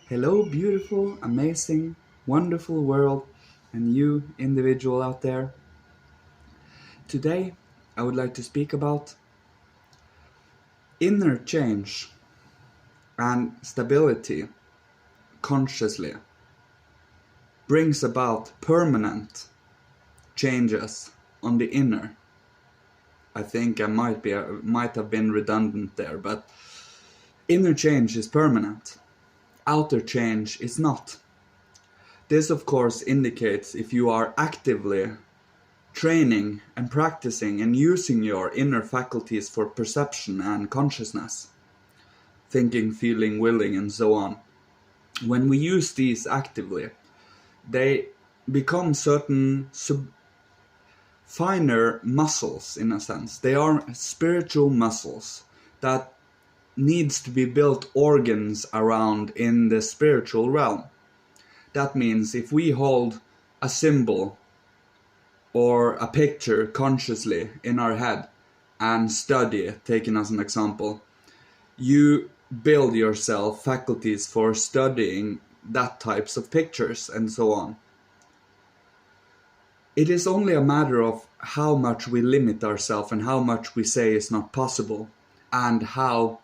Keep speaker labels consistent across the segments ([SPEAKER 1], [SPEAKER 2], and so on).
[SPEAKER 1] Hello, beautiful, amazing, wonderful world, and you, individual out there. Today, I would like to speak about inner change and stability consciously brings about permanent changes on the inner. I think I might have been redundant there, but inner change is permanent. Outer change is not. This, of course, indicates if you are actively training and practicing and using your inner faculties for perception and consciousness, thinking, feeling, willing, and so on. When we use these actively, they become certain finer muscles in a sense. They are spiritual muscles that needs to be built organs around in the spiritual realm. That means if we hold a symbol or a picture consciously in our head and study it, taking as an example, you build yourself faculties for studying that types of pictures and so on. It is only a matter of how much we limit ourselves and how much we say is not possible, and how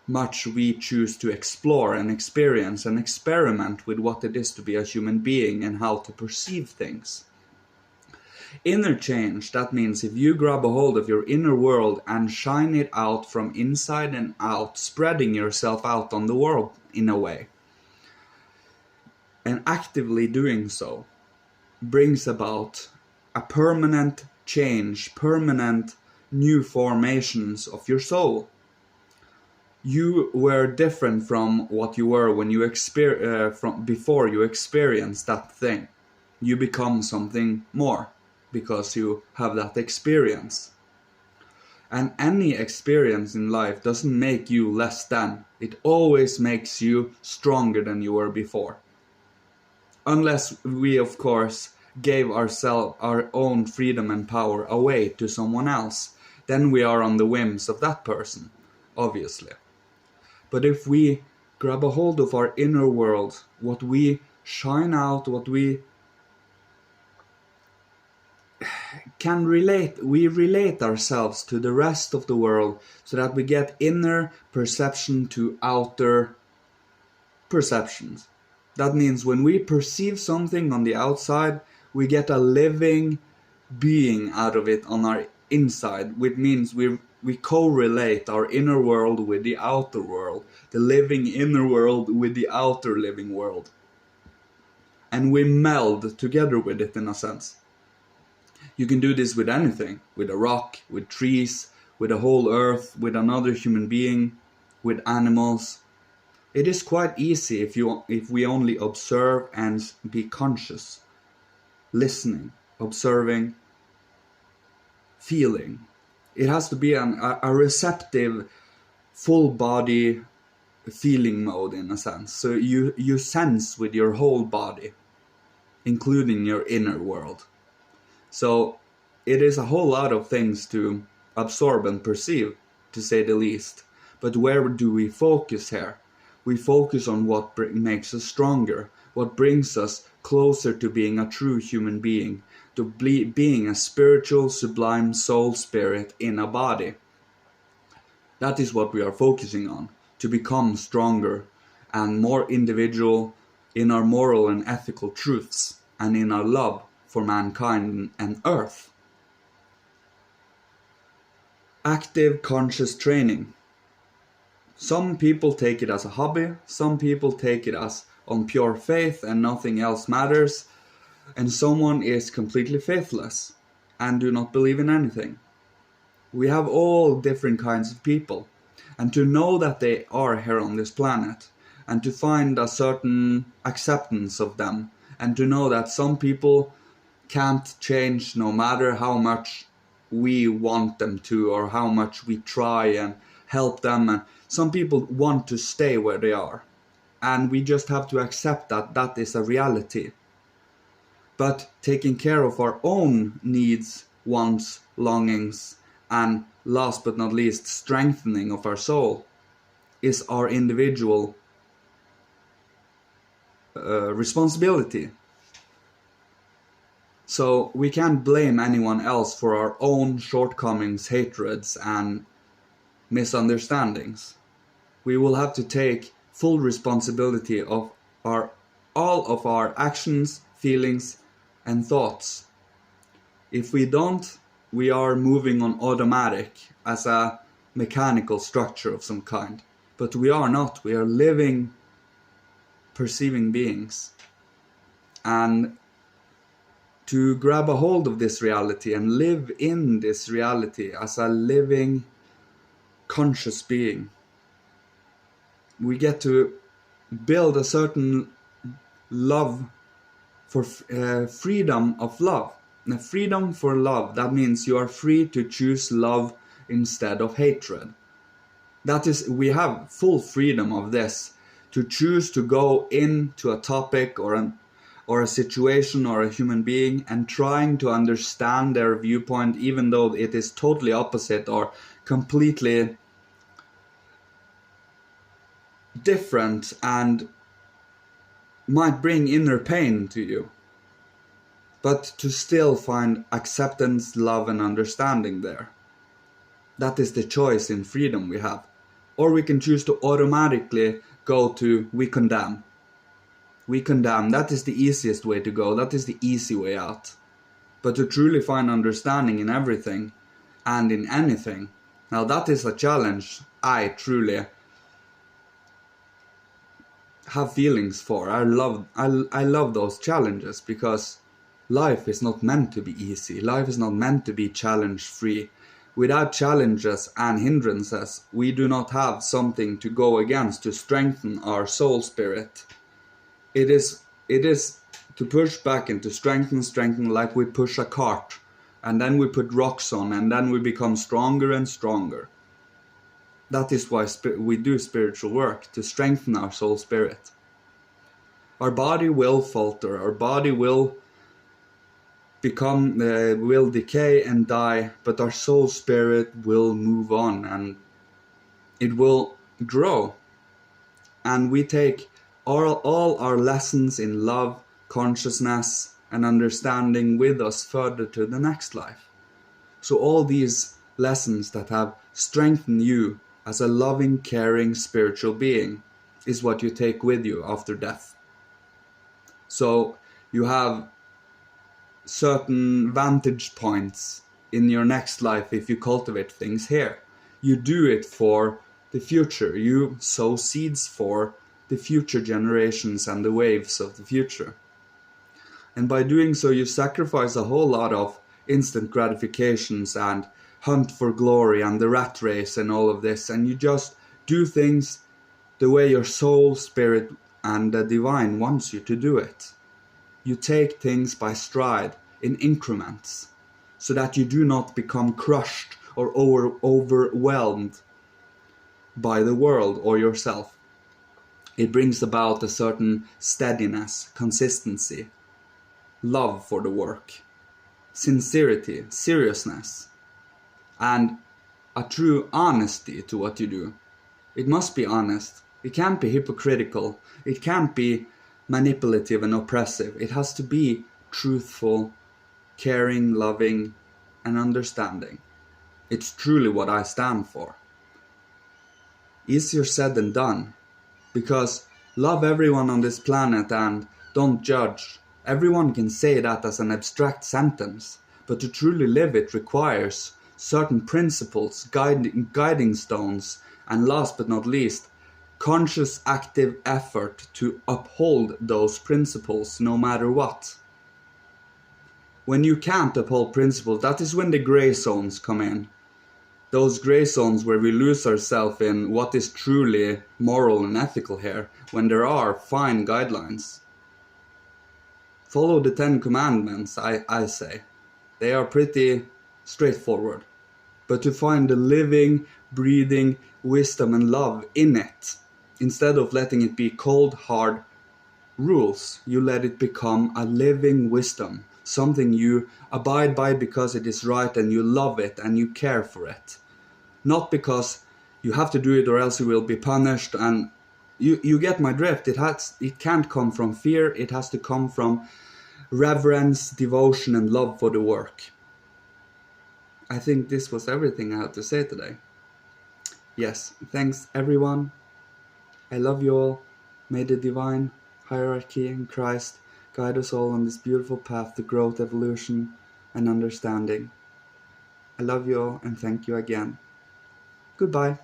[SPEAKER 1] much we choose to explore and experience and experiment with what it is to be a human being and how to perceive things. Inner change, that means if you grab a hold of your inner world and shine it out from inside and out, spreading yourself out on the world in a way, and actively doing so, brings about a permanent change, permanent new formations of your soul. You were different from what you were when you from before you experienced that thing. You become something more because you have that experience. And any experience in life doesn't make you less than. It always makes you stronger than you were before. Unless we, of course, gave ourselves our own freedom and power away to someone else, then we are on the whims of that person, obviously. But if we grab a hold of our inner world, what we shine out, what we can relate, we relate ourselves to the rest of the world so that we get inner perception to outer perceptions. That means when we perceive something on the outside, we get a living being out of it on our inside, which means we correlate our inner world with the outer world, the living inner world with the outer living world. And we meld together with it in a sense. You can do this with anything, with a rock, with trees, with the whole earth, with another human being, with animals. It is quite easy if we only observe and be conscious, listening, observing, feeling. It has to be a receptive, full body feeling mode in a sense. So you sense with your whole body, including your inner world. So it is a whole lot of things to absorb and perceive, to say the least. But where do we focus here? We focus on what makes us stronger, what brings us closer to being a true human being, to being a spiritual, sublime soul spirit in a body. That is what we are focusing on, to become stronger and more individual in our moral and ethical truths and in our love for mankind and earth. Active conscious training. Some people take it as a hobby, some people take it as on pure faith and nothing else matters, and someone is completely faithless and do not believe in anything. We have all different kinds of people, and to know that they are here on this planet, and to find a certain acceptance of them, and to know that some people can't change no matter how much we want them to or how much we try and help them, and some people want to stay where they are, and we just have to accept that that is a reality. But taking care of our own needs, wants, longings, and last but not least, strengthening of our soul is our individual responsibility. So we can't blame anyone else for our own shortcomings, hatreds, and misunderstandings. We will have to take full responsibility of all of our actions, feelings, and thoughts. If we don't, we are moving on automatic as a mechanical structure of some kind. But we are not. We are living, perceiving beings. And to grab a hold of this reality and live in this reality as a living, conscious being, we get to build a certain love for freedom of love. Now, freedom for love, that means you are free to choose love instead of hatred. That is, we have full freedom of this, to choose to go into a topic or a situation or a human being and trying to understand their viewpoint, even though it is totally opposite or completely different and might bring inner pain to you. But to still find acceptance, love, and understanding there. That is the choice in freedom we have. Or we can choose to automatically go to we condemn. We condemn. That is the easiest way to go. That is the easy way out. But to truly find understanding in everything and in anything, now that is a challenge I truly have feelings for. I love those challenges, because life is not meant to be easy. Life is not meant to be challenge-free. Without challenges and hindrances, we do not have something to go against to strengthen our soul spirit. It is to push back and to strengthen like we push a cart, and then we put rocks on, and then we become stronger and stronger. That is why we do spiritual work, to strengthen our soul spirit. Our body will falter, our body will decay and die, but our soul spirit will move on and it will grow. And we take all our lessons in love, consciousness, and understanding with us further to the next life. So all these lessons that have strengthened you as a loving, caring, spiritual being is what you take with you after death. So you have certain vantage points in your next life if you cultivate things here. You do it for the future. You sow seeds for the future generations and the waves of the future. And by doing so, you sacrifice a whole lot of instant gratifications and hunt for glory and the rat race and all of this, and you just do things the way your soul, spirit, and the divine wants you to do it. You take things by stride in increments, so that you do not become crushed or overwhelmed by the world or yourself. It brings about a certain steadiness, consistency, love for the work, sincerity, seriousness, and a true honesty to what you do. It must be honest. It can't be hypocritical. It can't be manipulative and oppressive. It has to be truthful, caring, loving, and understanding. It's truly what I stand for. Easier said than done, because love everyone on this planet and don't judge. Everyone can say that as an abstract sentence, but to truly live it requires certain principles, guiding stones, and last but not least, conscious active effort to uphold those principles no matter what. When you can't uphold principles, that is when the gray zones come in. Those gray zones where we lose ourselves in what is truly moral and ethical here, when there are fine guidelines. Follow the 10 Commandments, I say. They are pretty straightforward. But to find the living, breathing wisdom and love in it, instead of letting it be cold, hard rules, you let it become a living wisdom, something you abide by because it is right and you love it and you care for it. Not because you have to do it or else you will be punished and You get my drift. It can't come from fear. It has to come from reverence, devotion, and love for the work. I think this was everything I had to say today. Yes, thanks everyone. I love you all. May the divine hierarchy in Christ guide us all on this beautiful path to growth, evolution, and understanding. I love you all and thank you again. Goodbye.